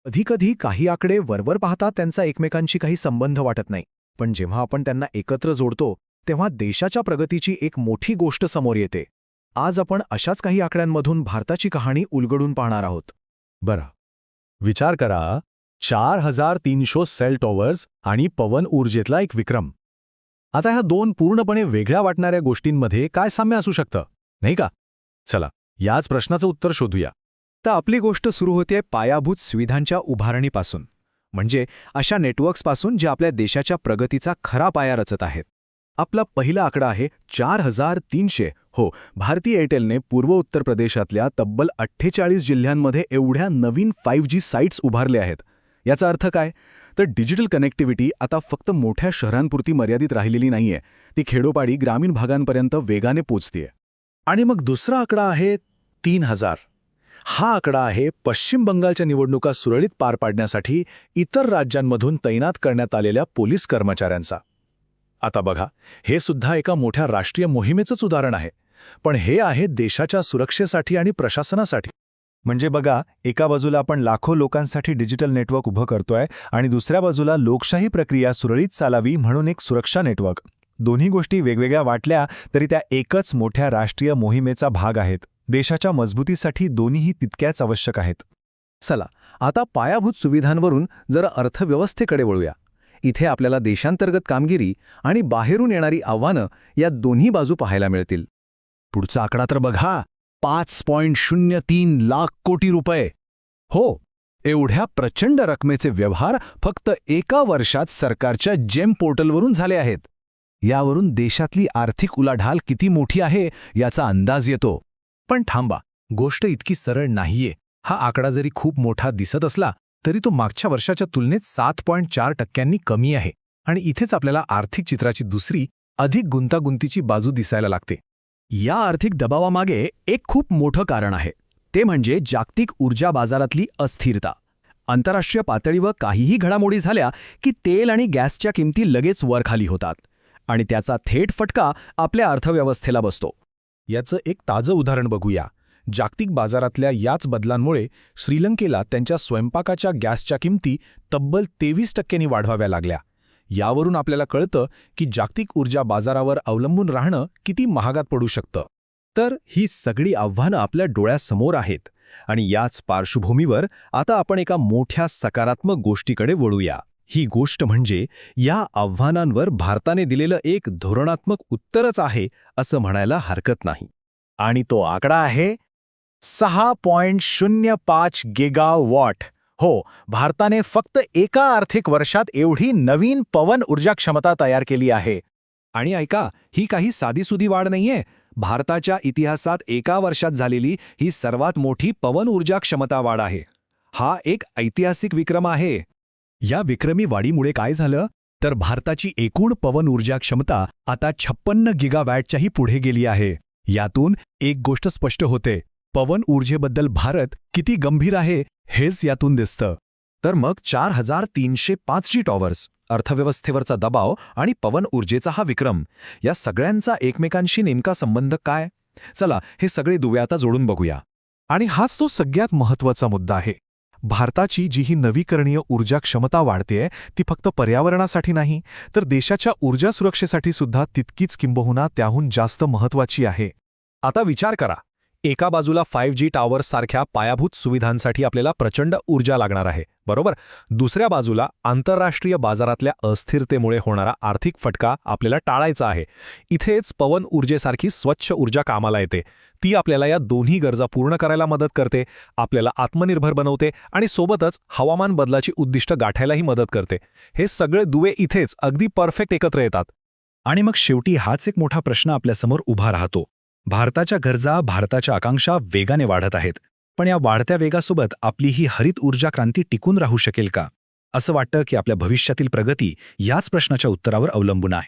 कधीकधी काही आकडे वरवर पाहता त्यांचा एकमेकांशी काही संबंध वाटत नाही, पण जेव्हा आपण त्यांना एकत्र जोडतो तेव्हा देशाच्या प्रगतीची एक मोठी गोष्ट समोर येते. आज आपण अशाच काही आकड्यांमधून भारताची कहाणी उलगडून पाहणार आहोत. बरं, विचार करा, 4300 सेल टॉवर्स आणि पवन ऊर्जेतला एक विक्रम. आता ह्या दोन पूर्णपणे वेगळ्या वाटणाऱ्या गोष्टींमध्ये काय साम्य असू शकतं, नाही का? चला, याच प्रश्नाचं उत्तर शोधूया. तर आपली गोष्ट सुरू होते पायाभूत सुविधांच्या उभारणीपासून, म्हणजे अशा नेटवर्क्सपासून जे आपल्या देशाच्या प्रगतीचा खरा पाया रचत आहेत. आपला पहिला आकडा आहे 4300. हो, भारती एअरटेलने पूर्व उत्तर प्रदेशातल्या तब्बल 48 जिल्ह्यांमध्ये एवढ्या नवीन 5G साईट्स उभारल्या आहेत. याचा अर्थ काय? तर डिजिटल कनेक्टिव्हिटी आता फक्त मोठ्या शहरांपुरती मर्यादित राहिलेली नाहीये, ती खेडोपाडी ग्रामीण भागांपर्यंत वेगाने पोचतेय. आणि मग दुसरा आकडा आहे 3000. हा आकडा आहे पश्चिम बंगालच्या निवडणुका सुरळीत पार पाडण्यासाठी इतर राज्यांमधून तैनात करण्यात आलेल्या पोलीस कर्मचाऱ्यांचा. आता बघा, हे सुद्धा एका मोठ्या राष्ट्रीय मोहिमेचंच उदाहरण आहे, पण हे आहे देशाच्या सुरक्षेसाठी आणि प्रशासनासाठी. म्हणजे बघा, एका बाजूला आपण लाखो लोकांसाठी डिजिटल नेटवर्क उभं करतोय आणि दुसऱ्या बाजूला लोकशाही प्रक्रिया सुरळीत चालावी म्हणून एक सुरक्षा नेटवर्क. दोन्ही गोष्टी वेगवेगळ्या वाटल्या तरी त्या एकच मोठ्या राष्ट्रीय मोहिमेचा भाग आहेत. देशाच्या मजबूतीसाठी दोन्हीही तितक्याच आवश्यक आहेत. चला, आता पायाभूत सुविधांवरून जरा अर्थव्यवस्थेकडे वळूया. इथे आपल्याला देशांतर्गत कामगिरी आणि बाहेरून येणारी आव्हानं या दोन्ही बाजू पाहायला मिळतील. पुढचा आकडा तर बघा, 5.03 लाख कोटी रुपये. हो, एवढ्या प्रचंड रकमेचे व्यवहार फक्त एका वर्षात सरकारच्या जेम पोर्टलवरून झाले आहेत. यावरून देशातली आर्थिक उलाढाल किती मोठी आहे याचा अंदाज येतो. पण थांबा, गोष्ट इतकी सरळ नाहीये. हा आकडा जरी खूप मोठा दिसत असला तरी तो मागच्या वर्षाच्या तुलनेत 7.4% कमी आहे. आणि इथेच आपल्याला आर्थिक चित्राची दुसरी, अधिक गुंतागुंतीची बाजू दिसायला लागते. या आर्थिक दबावामागे एक खूप मोठं कारण आहे, ते म्हणजे जागतिक ऊर्जा बाजारातली अस्थिरता. आंतरराष्ट्रीय पातळीवर काहीही घडामोडी झाल्या की तेल आणि गॅसच्या किमती लगेच वरखाली होतात, आणि त्याचा थेट फटका आपल्या अर्थव्यवस्थेला बसतो. याचं एक ताजं उदाहरण बघूया. जागतिक बाजारातल्या याच बदलांमुळे श्रीलंकेला त्यांच्या स्वयंपाकाच्या गॅसच्या किमती तब्बल 23% वाढवाव्या लागल्या. यावरून आपल्याला कळतं की जागतिक ऊर्जा बाजारावर अवलंबून राहणं किती महागात पडू शकतं. तर ही सगळी आव्हानं आपल्या डोळ्यासमोर आहेत, आणि याच पार्श्वभूमीवर आता आपण एका मोठ्या सकारात्मक गोष्टीकडे वळूया. ही गोष्ट म्हणजे या आव्हानांवर भारताने दिलेलं एक धोरणात्मक उत्तरच आहे असं म्हणायला हरकत नाही. आणि तो आकडा आहे 6.05 गिगावॉट. हो, भारताने फक्त एका आर्थिक वर्षात एवढी नवीन पवन ऊर्जा क्षमता तयार केली आहे. आणि ऐका, ही काही साधीसुधी वाढ नाहीये. भारताच्या इतिहासात एका वर्षात झालेली ही सर्वात मोठी पवन ऊर्जा क्षमता वाढ आहे. हा एक ऐतिहासिक विक्रम आहे. या विक्रमी वाढीमुळे काय झालं तर भारताची एकूण पवन ऊर्जा क्षमता आता 56 गिगावॅटच्याही पुढे गेली आहे. यातून एक गोष्ट स्पष्ट होते, पवन ऊर्जेबद्दल भारत किती गंभीर आहे हेच यातून दिसतं. तर मग 4305 टॉवर्स, अर्थव्यवस्थेवरचा दबाव आणि पवन ऊर्जेचा हा विक्रम, या सगळ्यांचा एकमेकांशी नेमका संबंध काय? चला, हे सगळे दुवे आता जोडून बघूया. आणि हाच तो सगळ्यात महत्त्वाचा मुद्दा आहे. भारताची जी ही नवीकरणीय ऊर्जा क्षमता वाढतेय ती फक्त पर्यावरणासाठी नाही, तर देशाच्या ऊर्जा सुरक्षेसाठी सुद्धा तितकीच, किंबहुना त्याहून जास्त महत्त्वाची आहे. आता विचार करा, एका बाजूला 5G टॉवर्ससारख्या पायाभूत सुविधांसाठी आपल्याला प्रचंड ऊर्जा लागणार आहे, बरोबर? दुसऱ्या बाजूला आंतरराष्ट्रीय बाजारातल्या अस्थिरतेमुळे होणारा आर्थिक फटका आपल्याला टाळायचा आहे. इथेच पवन ऊर्जेसारखी स्वच्छ ऊर्जा कामाला येते. ती आपल्याला या दोन्ही गरजा पूर्ण करायला मदत करते, आपल्याला आत्मनिर्भर बनवते आणि सोबतच हवामान बदलाची उद्दिष्ट गाठायलाही मदत करते. हे सगळे दुवे इथेच अगदी परफेक्ट एकत्र येतात. आणि मग शेवटी हाच एक मोठा प्रश्न आपल्यासमोर उभा राहतो. भारताच्या गरजा, भारताच्या आकांक्षा वेगाने वाढत आहेत, पण या वाढत्या वेगासोबत आपली ही हरित ऊर्जा क्रांती टिकून राहू शकेल का? असं वाटतं की आपल्या भविष्यातील प्रगती याच प्रश्नाच्या उत्तरावर अवलंबून आहे.